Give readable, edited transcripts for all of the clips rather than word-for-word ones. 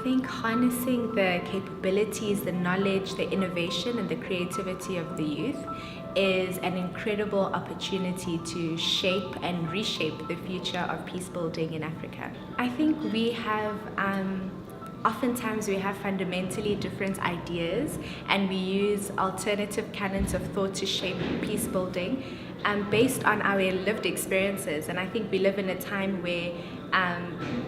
think harnessing the capabilities, the knowledge, the innovation, and the creativity of the youth is an incredible opportunity to shape and reshape the future of peace building in Africa. I think we have oftentimes we have fundamentally different ideas, and we use alternative canons of thought to shape peace building based on our lived experiences. And I think we live in a time where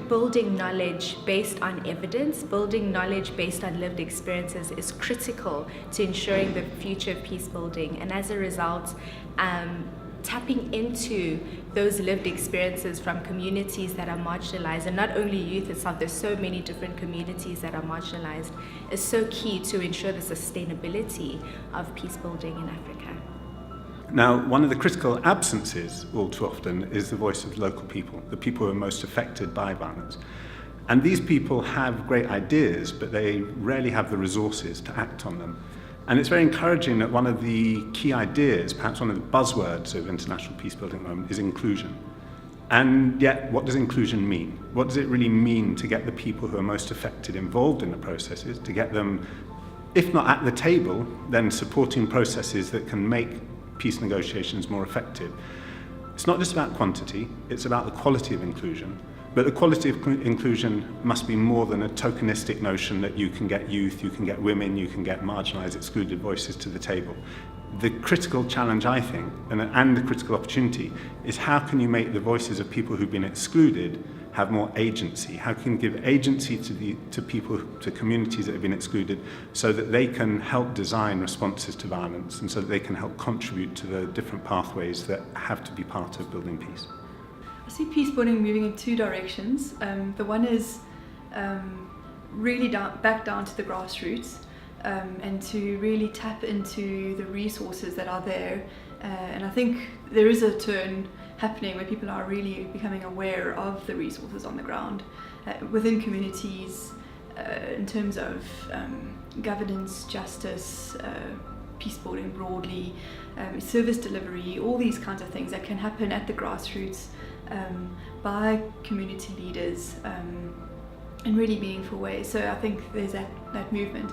building knowledge based on evidence, building knowledge based on lived experiences is critical to ensuring the future of peace building. And as a result, tapping into those lived experiences from communities that are marginalized, and not only youth itself, there's so many different communities that are marginalized, is so key to ensure the sustainability of peace building in Africa. Now, one of the critical absences all too often is the voice of local people, the people who are most affected by violence. And these people have great ideas, but they rarely have the resources to act on them. And it's very encouraging that one of the key ideas, perhaps one of the buzzwords of international peace building at the moment, is inclusion. And yet, what does inclusion mean? What does it really mean to get the people who are most affected involved in the processes, to get them, if not at the table, then supporting processes that can make peace negotiations more effective? It's not just about quantity, it's about the quality of inclusion. But the quality of inclusion must be more than a tokenistic notion that you can get youth, you can get women, you can get marginalised, excluded voices to the table. The critical challenge, I think, and the critical opportunity, is how can you make the voices of people who've been excluded have more agency? How can you give agency to people, to communities that have been excluded, so that they can help design responses to violence, and so that they can help contribute to the different pathways that have to be part of building peace? I see peace building moving in two directions. The one is really back down to the grassroots, and to really tap into the resources that are there. And I think there is a turn happening where people are really becoming aware of the resources on the ground within communities, in terms of governance, justice, peace building broadly, service delivery, all these kinds of things that can happen at the grassroots by community leaders in really meaningful ways. So I think there's that movement.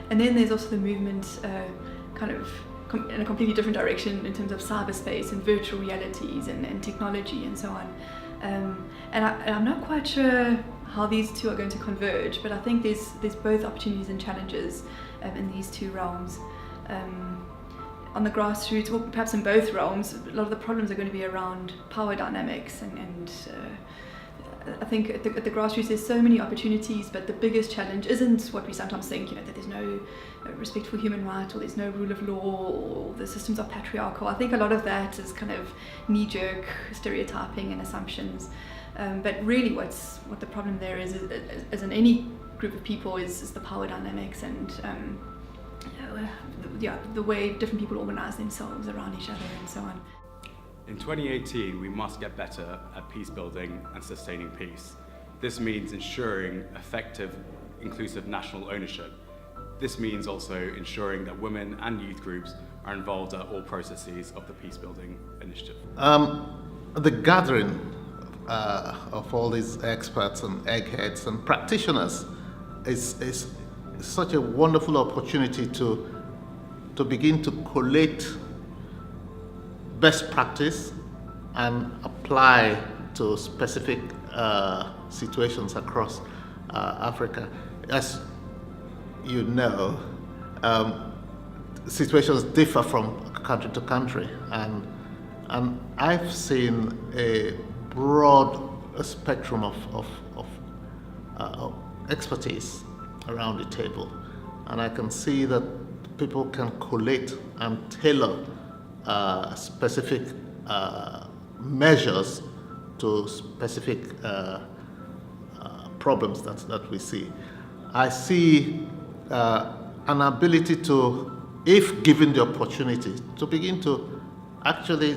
And then there's also the movement in a completely different direction in terms of cyberspace and virtual realities and technology and so on. And I'm not quite sure how these two are going to converge, but I think there's both opportunities and challenges in these two realms. On the grassroots, or perhaps in both realms, a lot of the problems are going to be around power dynamics, and I think at the grassroots there's so many opportunities, but the biggest challenge isn't what we sometimes think, that there's no respect for human rights, or there's no rule of law, or the systems are patriarchal. I think a lot of that is kind of knee-jerk stereotyping and assumptions, but really what the problem there is as in any group of people, is the power dynamics and the way different people organise themselves around each other and so on. In 2018, we must get better at peace building and sustaining peace. This means ensuring effective, inclusive national ownership. This means also ensuring that women and youth groups are involved at all processes of the peace building initiative. The gathering of all these experts and eggheads and practitioners is such a wonderful opportunity to begin to collate best practice and apply to specific situations across Africa. As you know, situations differ from country to country, and I've seen a broad spectrum of expertise around the table, and I can see that people can collate and tailor specific measures to specific problems that we see. I see an ability to, if given the opportunity, to begin to actually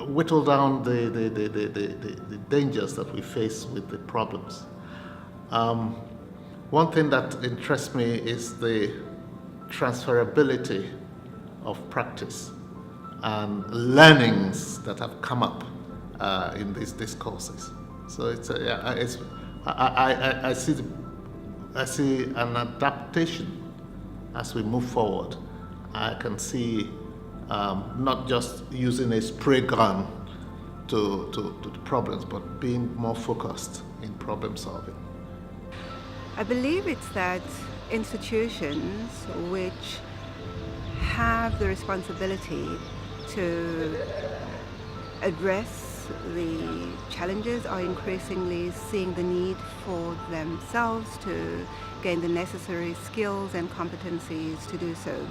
whittle down the dangers that we face with the problems. One thing that interests me is the transferability of practice and learnings that have come up in these discourses. So I see the I see an adaptation as we move forward. I can see not just using a spray gun to the problems, but being more focused in problem solving. I believe it's that institutions which have the responsibility to address the challenges are increasingly seeing the need for themselves to gain the necessary skills and competencies to do so.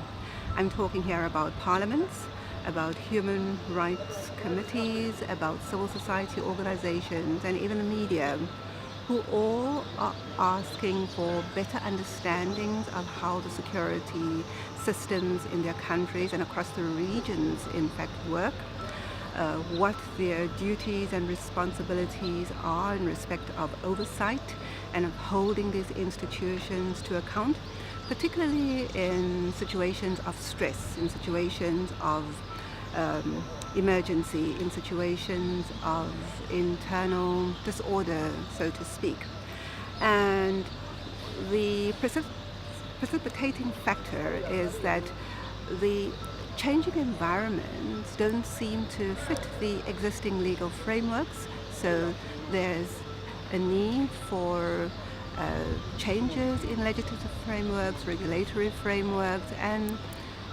I'm talking here about parliaments, about human rights committees, about civil society organizations, and even the media, who all are asking for better understandings of how the security systems in their countries and across the regions in fact work, what their duties and responsibilities are in respect of oversight and of holding these institutions to account, particularly in situations of stress, in situations of emergency, in situations of internal disorder, so to speak. And the precipitating factor is that the changing environments don't seem to fit the existing legal frameworks, so there's a need for changes in legislative frameworks, regulatory frameworks, and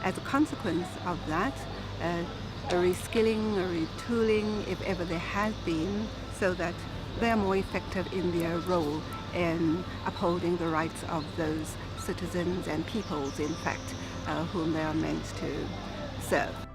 as a consequence of that, a reskilling, a retooling, if ever there has been, so that they are more effective in their role in upholding the rights of those citizens and peoples, in fact, whom they are meant to serve.